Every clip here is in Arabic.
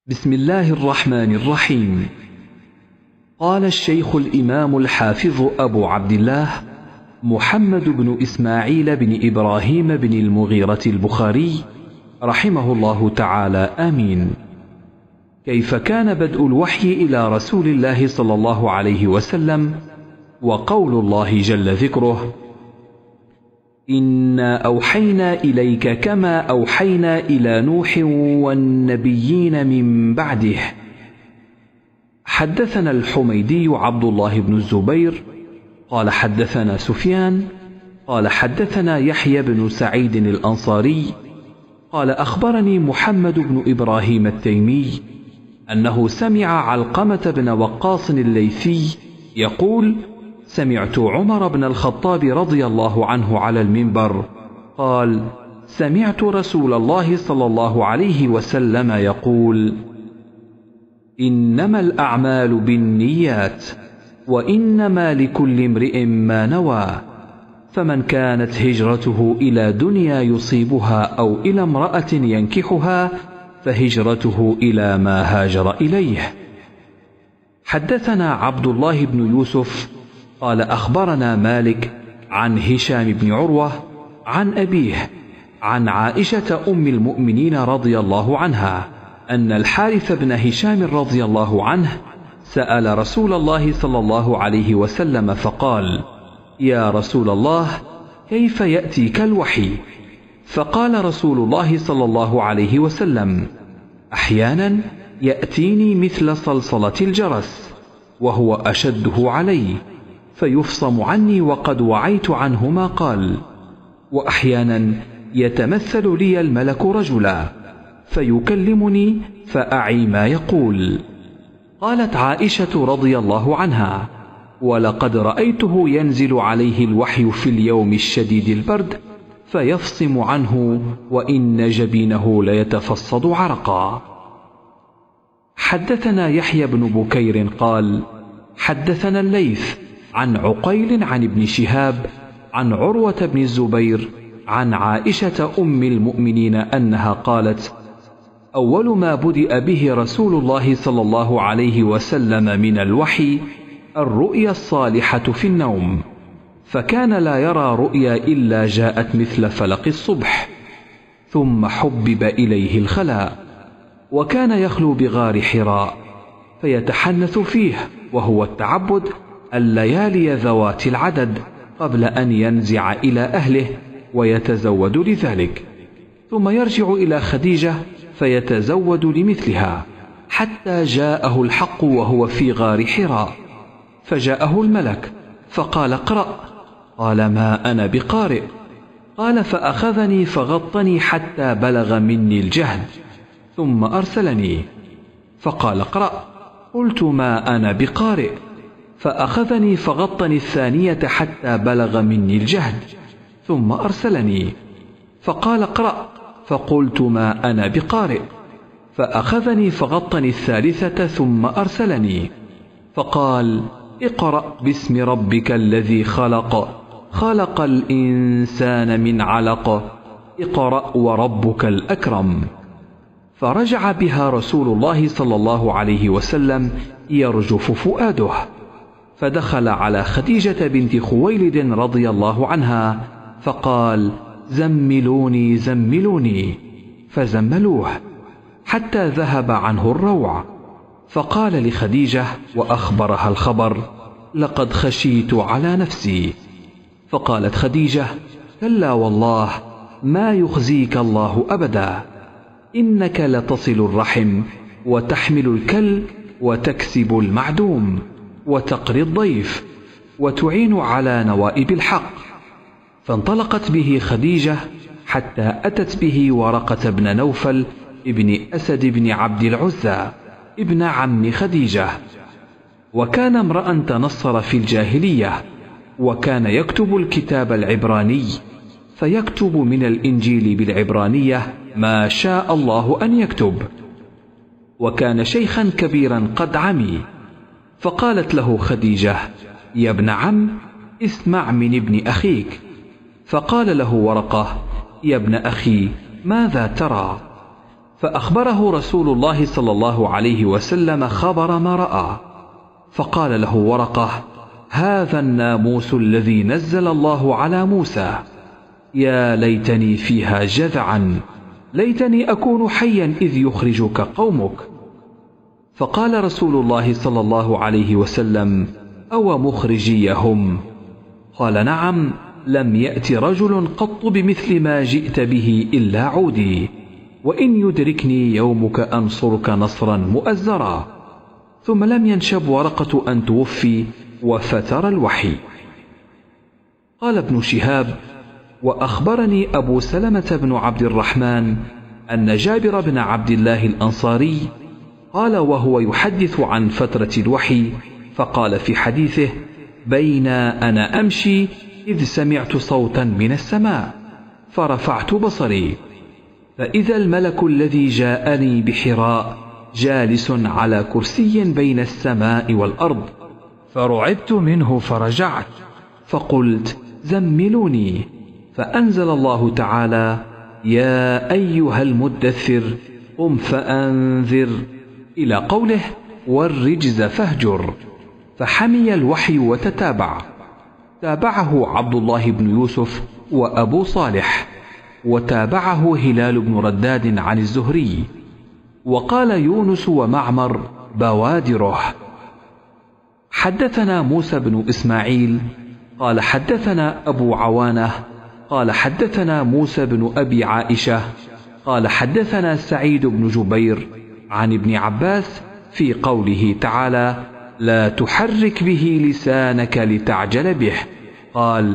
بسم الله الرحمن الرحيم. قال الشيخ الإمام الحافظ أبو عبد الله محمد بن إسماعيل بن إبراهيم بن المغيرة البخاري رحمه الله تعالى آمين: كيف كان بدء الوحي إلى رسول الله صلى الله عليه وسلم؟ وقول الله جل ذكره: إنا أوحينا إليك كما أوحينا إلى نوح والنبيين من بعده. حدثنا الحميدي عبد الله بن الزبير قال حدثنا سفيان قال حدثنا يحيى بن سعيد الأنصاري قال أخبرني محمد بن إبراهيم التيمي أنه سمع علقمة بن وقاص الليثي يقول: سمعت عمر بن الخطاب رضي الله عنه على المنبر قال: سمعت رسول الله صلى الله عليه وسلم يقول: إنما الأعمال بالنيات وإنما لكل امرئ ما نوى، فمن كانت هجرته إلى دنيا يصيبها أو إلى امرأة ينكحها فهجرته إلى ما هاجر إليه. حدثنا عبد الله بن يوسف قال أخبرنا مالك عن هشام بن عروة عن أبيه عن عائشة أم المؤمنين رضي الله عنها أن الحارث بن هشام رضي الله عنه سأل رسول الله صلى الله عليه وسلم فقال: يا رسول الله، كيف يأتيك الوحي؟ فقال رسول الله صلى الله عليه وسلم: أحيانا يأتيني مثل صلصلة الجرس وهو أشده علي فيفصم عني وقد وعيت عنه ما قال، وأحيانا يتمثل لي الملك رجلا فيكلمني فأعي ما يقول. قالت عائشة رضي الله عنها: ولقد رأيته ينزل عليه الوحي في اليوم الشديد البرد فيفصم عنه وإن جبينه ليتفصد عرقا. حدثنا يحيى بن بكير قال حدثنا الليث عن عقيل عن ابن شهاب عن عروة بن الزبير عن عائشة أم المؤمنين أنها قالت: أول ما بدأ به رسول الله صلى الله عليه وسلم من الوحي الرؤيا الصالحة في النوم، فكان لا يرى رؤيا إلا جاءت مثل فلق الصبح، ثم حبب إليه الخلاء، وكان يخلو بغار حراء فيتحنث فيه وهو التعبد الليالي ذوات العدد قبل أن ينزع إلى أهله ويتزود لذلك، ثم يرجع إلى خديجة فيتزود لمثلها حتى جاءه الحق وهو في غار حراء، فجاءه الملك فقال: اقرأ. قال: ما أنا بقارئ. قال: فأخذني فغطني حتى بلغ مني الجهد ثم أرسلني فقال: اقرأ. قلت: ما أنا بقارئ. فأخذني فغطني الثانية حتى بلغ مني الجهد ثم أرسلني فقال: اقرأ. فقلت: ما أنا بقارئ. فأخذني فغطني الثالثة ثم أرسلني فقال: اقرأ باسم ربك الذي خلق، خلق الإنسان من علق، اقرأ وربك الأكرم. فرجع بها رسول الله صلى الله عليه وسلم يرجف فؤاده، فدخل على خديجة بنت خويلد رضي الله عنها فقال: زملوني زملوني، فزملوه حتى ذهب عنه الروع، فقال لخديجة وأخبرها الخبر: لقد خشيت على نفسي. فقالت خديجة: كلا والله، ما يخزيك الله أبدا، إنك لتصل الرحم وتحمل الكل وتكسب المعدوم وتقري الضيف وتعين على نوائب الحق. فانطلقت به خديجة حتى أتت به ورقة بن نوفل ابن أسد بن عبد العزى ابن عم خديجة، وكان امرأ تنصر في الجاهلية، وكان يكتب الكتاب العبراني، فيكتب من الإنجيل بالعبرانية ما شاء الله أن يكتب، وكان شيخا كبيرا قد عمي. فقالت له خديجة: يا ابن عم، اسمع من ابن أخيك. فقال له ورقة: يا ابن أخي، ماذا ترى؟ فأخبره رسول الله صلى الله عليه وسلم خبر ما رأى، فقال له ورقة: هذا الناموس الذي نزل الله على موسى، يا ليتني فيها جذعا، ليتني أكون حيا إذ يخرجك قومك. فقال رسول الله صلى الله عليه وسلم: أو مخرجيهم؟ قال: نعم، لم يأت رجل قط بمثل ما جئت به إلا عودي، وإن يدركني يومك أنصرك نصرا مؤزرا. ثم لم ينشب ورقة أن توفي وفتر الوحي. قال ابن شهاب: وأخبرني أبو سلمة بن عبد الرحمن أن جابر بن عبد الله الأنصاري قال وهو يحدث عن فترة الوحي، فقال في حديثه: بين أنا أمشي إذ سمعت صوتا من السماء، فرفعت بصري فإذا الملك الذي جاءني بحراء جالس على كرسي بين السماء والأرض، فرعبت منه فرجعت، فقلت: زملوني. فأنزل الله تعالى: يا أيها المدثر قم فأنذر، إلى قوله: والرجز فاهجر. فحمي الوحي وتتابع، تابعه عبد الله بن يوسف وأبو صالح، وتابعه هلال بن رداد عن الزهري، وقال يونس ومعمر بوادره. حدثنا موسى بن إسماعيل قال حدثنا أبو عوانة قال حدثنا موسى بن أبي عائشة قال حدثنا سعيد بن جبير عن ابن عباس في قوله تعالى: لا تحرك به لسانك لتعجل به. قال: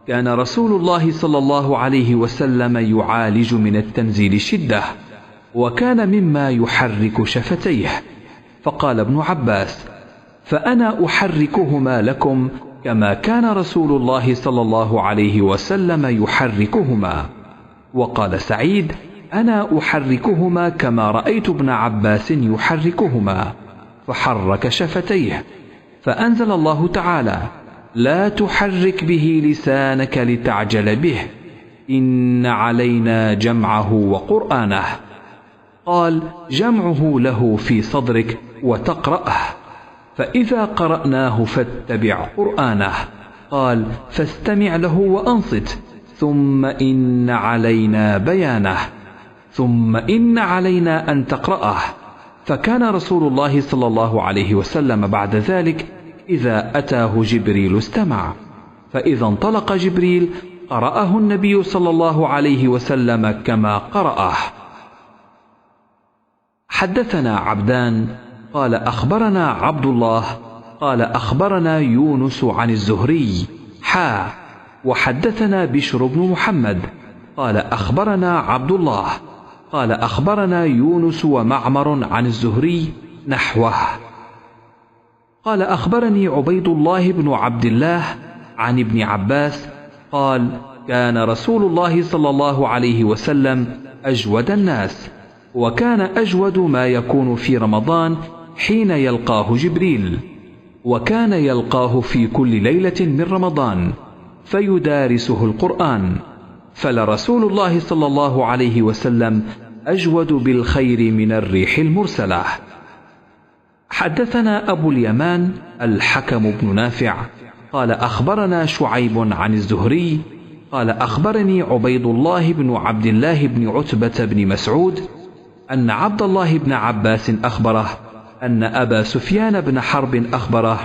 كان رسول الله صلى الله عليه وسلم يعالج من التنزيل شدة، وكان مما يحرك شفتيه. فقال ابن عباس: فأنا أحركهما لكم كما كان رسول الله صلى الله عليه وسلم يحركهما. وقال سعيد: أنا أحركهما كما رأيت ابن عباس يحركهما، فحرك شفتيه، فأنزل الله تعالى: لا تحرك به لسانك لتعجل به، إن علينا جمعه وقرآنه. قال: جمعه له في صدرك وتقرأه، فإذا قرأناه فاتبع قرآنه. قال: فاستمع له وأنصت، ثم إن علينا بيانه، ثم إن علينا أن تقرأه. فكان رسول الله صلى الله عليه وسلم بعد ذلك إذا أتاه جبريل استمع، فإذا انطلق جبريل قرأه النبي صلى الله عليه وسلم كما قرأه. حدثنا عبدان قال أخبرنا عبد الله قال أخبرنا يونس عن الزهري وحدثنا بشر بن محمد قال أخبرنا عبد الله قال أخبرنا يونس ومعمر عن الزهري نحوه. قال أخبرني عبيد الله بن عبد الله عن ابن عباس قال: كان رسول الله صلى الله عليه وسلم أجود الناس، وكان أجود ما يكون في رمضان حين يلقاه جبريل، وكان يلقاه في كل ليلة من رمضان فيدارسه القرآن، فلرسول الله صلى الله عليه وسلم أجود بالخير من الريح المرسلة. حدثنا أبو اليمان الحكم بن نافع قال أخبرنا شعيب عن الزهري قال أخبرني عبيد الله بن عبد الله بن عتبة بن مسعود أن عبد الله بن عباس أخبره أن أبا سفيان بن حرب أخبره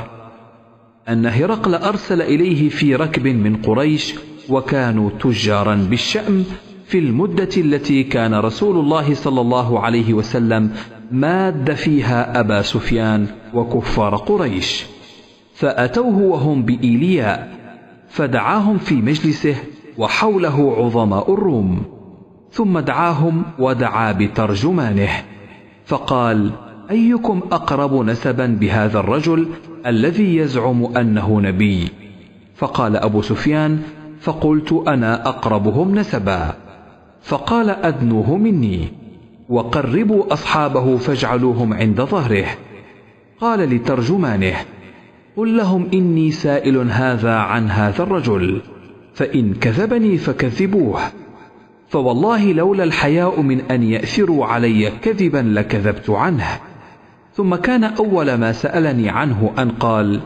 أن هرقل أرسل إليه في ركب من قريش، وكانوا تجارا بالشأم في المدة التي كان رسول الله صلى الله عليه وسلم ماد فيها أبا سفيان وكفار قريش، فأتوه وهم بإيلياء، فدعاهم في مجلسه وحوله عظماء الروم، ثم دعاهم ودعا بترجمانه، فقال: أيكم أقرب نسبا بهذا الرجل الذي يزعم أنه نبي؟ فقال أبو سفيان: فقلت أنا أقربهم نسبا. فقال: أدنوه مني، وقربوا أصحابه فاجعلوهم عند ظهره. قال لترجمانه: قل لهم إني سائل هذا عن هذا الرجل، فإن كذبني فكذبوه. فوالله لولا الحياء من أن يأثروا علي كذبا لكذبت عنه. ثم كان أول ما سألني عنه أن قال: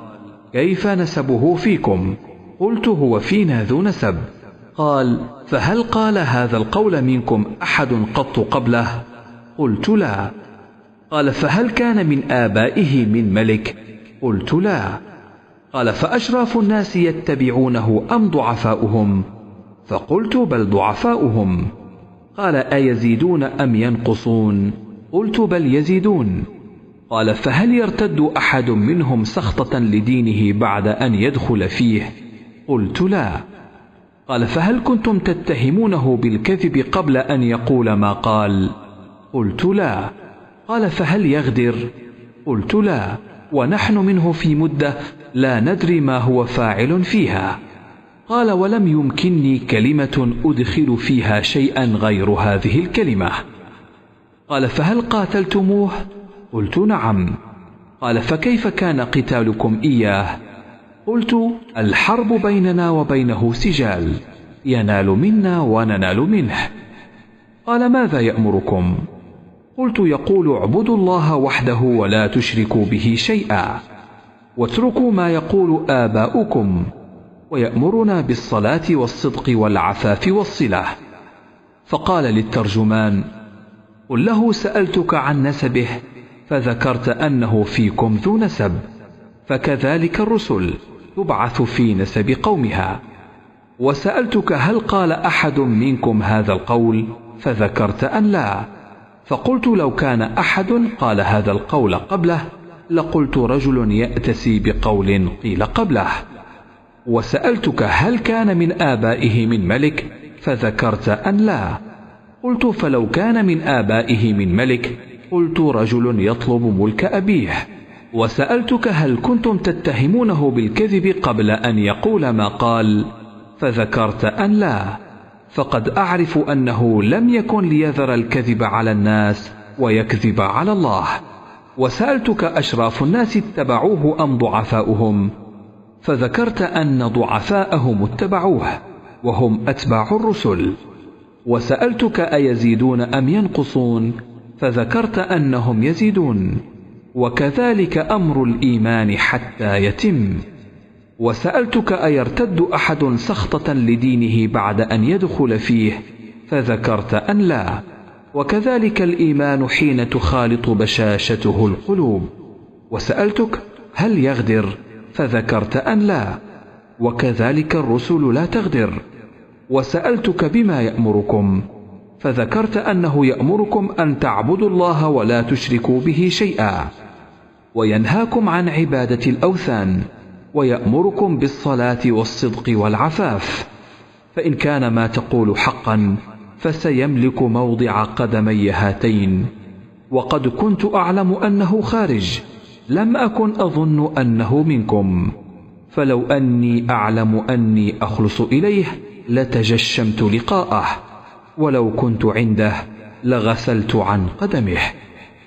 كيف نسبه فيكم؟ قلت: هو فينا ذو نسب. قال: فهل قال هذا القول منكم أحد قط قبله؟ قلت: لا. قال: فهل كان من آبائه من ملك؟ قلت: لا. قال: فأشراف الناس يتبعونه أم ضعفاؤهم؟ فقلت: بل ضعفاؤهم. قال: أيزيدون أم ينقصون؟ قلت: بل يزيدون. قال: فهل يرتد أحد منهم سخطة لدينه بعد أن يدخل فيه؟ قلت: لا. قال: فهل كنتم تتهمونه بالكذب قبل أن يقول ما قال؟ قلت: لا. قال: فهل يغدر؟ قلت: لا، ونحن منه في مدة لا ندري ما هو فاعل فيها. قال: ولم يمكنني كلمة أدخل فيها شيئا غير هذه الكلمة. قال: فهل قاتلتموه؟ قلت: نعم. قال: فكيف كان قتالكم إياه؟ قلت: الحرب بيننا وبينه سجال، ينال منا وننال منه. قال: ماذا يأمركم؟ قلت: يقول: اعبدوا الله وحده ولا تشركوا به شيئا، واتركوا ما يقول آباؤكم، ويأمرنا بالصلاة والصدق والعفاف والصلة. فقال للترجمان: قل له سألتك عن نسبه فذكرت أنه فيكم ذو نسب، فكذلك الرسل تبعث في نسب قومها. وسألتك هل قال أحد منكم هذا القول فذكرت أن لا، فقلت: لو كان أحد قال هذا القول قبله لقلت: رجل يأتسي بقول قيل قبله. وسألتك هل كان من آبائه من ملك فذكرت أن لا، قلت: فلو كان من آبائه من ملك قلت: رجل يطلب ملك أبيه. وسألتك هل كنتم تتهمونه بالكذب قبل أن يقول ما قال؟ فذكرت أن لا، فقد أعرف أنه لم يكن ليذر الكذب على الناس ويكذب على الله. وسألتك أشراف الناس اتبعوه أم ضعفاؤهم؟ فذكرت أن ضعفاءهم اتبعوه وهم أتباع الرسل. وسألتك أيزيدون أم ينقصون؟ فذكرت أنهم يزيدون، وكذلك أمر الإيمان حتى يتم. وسألتك أيرتد أحد سخطة لدينه بعد أن يدخل فيه؟ فذكرت أن لا، وكذلك الإيمان حين تخالط بشاشته القلوب. وسألتك هل يغدر؟ فذكرت أن لا، وكذلك الرسل لا تغدر. وسألتك بما يأمركم؟ فذكرت أنه يأمركم أن تعبدوا الله ولا تشركوا به شيئا، وينهاكم عن عبادة الأوثان، ويأمركم بالصلاة والصدق والعفاف. فإن كان ما تقول حقا فسيملك موضع قدمي هاتين، وقد كنت أعلم أنه خارج، لم أكن أظن أنه منكم، فلو أني أعلم أني أخلص إليه لتجشمت لقاءه، ولو كنت عنده لغسلت عن قدمه.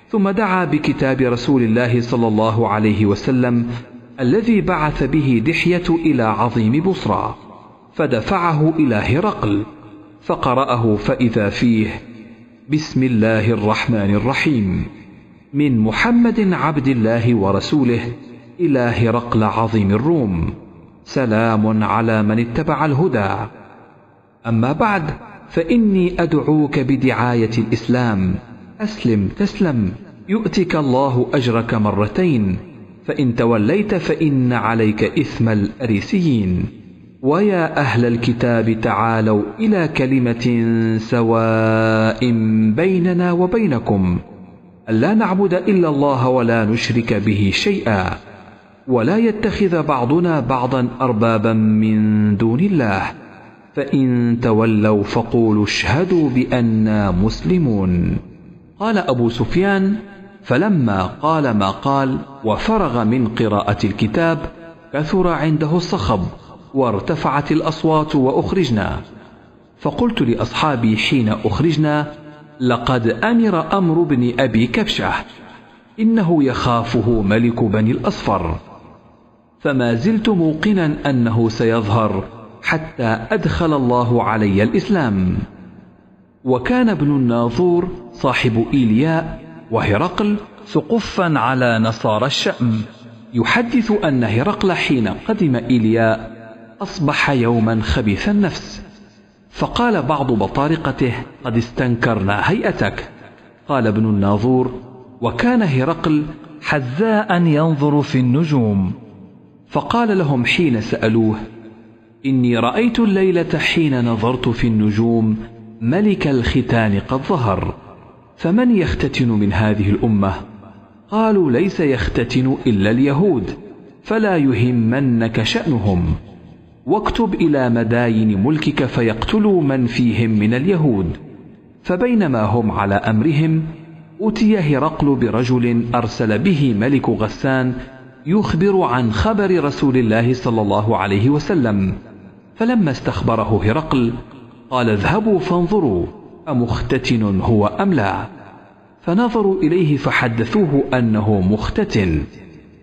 ثم دعا بكتاب رسول الله صلى الله عليه وسلم الذي بعث به دحية إلى عظيم بصرى، فدفعه إلى هرقل فقرأه فإذا فيه: بسم الله الرحمن الرحيم، من محمد عبد الله ورسوله إلى هرقل عظيم الروم، سلام على من اتبع الهدى. أما بعد، فإني أدعوك بدعاية الإسلام، أسلم تسلم، يؤتك الله أجرك مرتين، فإن توليت فإن عليك إثم الأريسيين. ويا أهل الكتاب تعالوا إلى كلمة سواء بيننا وبينكم ألا نعبد إلا الله ولا نشرك به شيئا، ولا يتخذ بعضنا بعضا أربابا من دون الله، فإن تولوا فقولوا اشهدوا بأننا مسلمون. قال أبو سفيان: فلما قال ما قال وفرغ من قراءة الكتاب كثر عنده الصخب وارتفعت الأصوات وأخرجنا. فقلت لأصحابي حين أخرجنا: لقد أمر أمر بن أبي كبشة، إنه يخافه ملك بني الأصفر، فما زلت موقنا أنه سيظهر حتى أدخل الله علي الإسلام. وكان ابن الناظور صاحب إيلياء وهرقل سقفا على نصارى الشأم، يحدث أن هرقل حين قدم إيلياء أصبح يوما خبيث النفس، فقال بعض بطارقته: قد استنكرنا هيئتك. قال ابن الناظور: وكان هرقل حذاء ينظر في النجوم، فقال لهم حين سألوه: إني رأيت الليلة حين نظرت في النجوم ملك الختان قد ظهر، فمن يختتن من هذه الأمة؟ قالوا: ليس يختتن إلا اليهود، فلا يهمنك شأنهم، واكتب إلى مداين ملكك فيقتلوا من فيهم من اليهود. فبينما هم على أمرهم أتي هرقل برجل أرسل به ملك غسان يخبر عن خبر رسول الله صلى الله عليه وسلم، فلما استخبره هرقل قال: اذهبوا فانظروا أمختتن هو أم لا؟ فنظروا إليه فحدثوه أنه مختتن،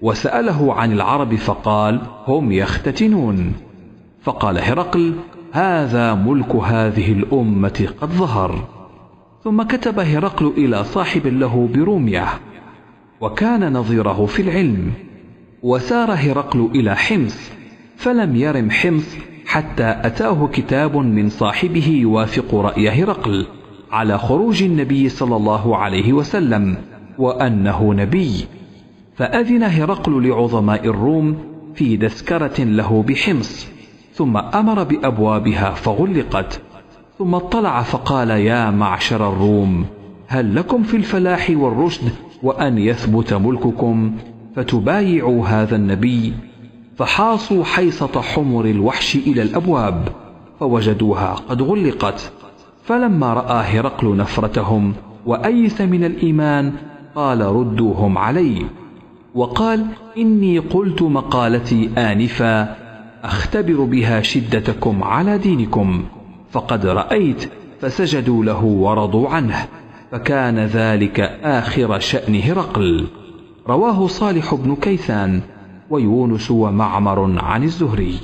وسأله عن العرب فقال: هم يختتنون. فقال هرقل: هذا ملك هذه الأمة قد ظهر. ثم كتب هرقل إلى صاحب له برومية، وكان نظيره في العلم، وسار هرقل إلى حمص، فلم يرم حمص حتى أتاه كتاب من صاحبه يوافق رأي هرقل على خروج النبي صلى الله عليه وسلم وأنه نبي، فأذن هرقل لعظماء الروم في تذكرة له بحمص، ثم أمر بأبوابها فغلقت، ثم اطلع فقال: يا معشر الروم، هل لكم في الفلاح والرشد وأن يثبت ملككم فتبايعوا هذا النبي؟ فحاصوا حيصة حمر الوحش إلى الأبواب فوجدوها قد غلقت، فلما رأى هرقل نفرتهم وأيس من الإيمان قال: ردوهم علي. وقال: إني قلت مقالتي آنفا أختبر بها شدتكم على دينكم، فقد رأيت، فسجدوا له ورضوا عنه، فكان ذلك آخر شأن هرقل. رواه صالح بن كيسان ويونس ومعمر عن الزهري.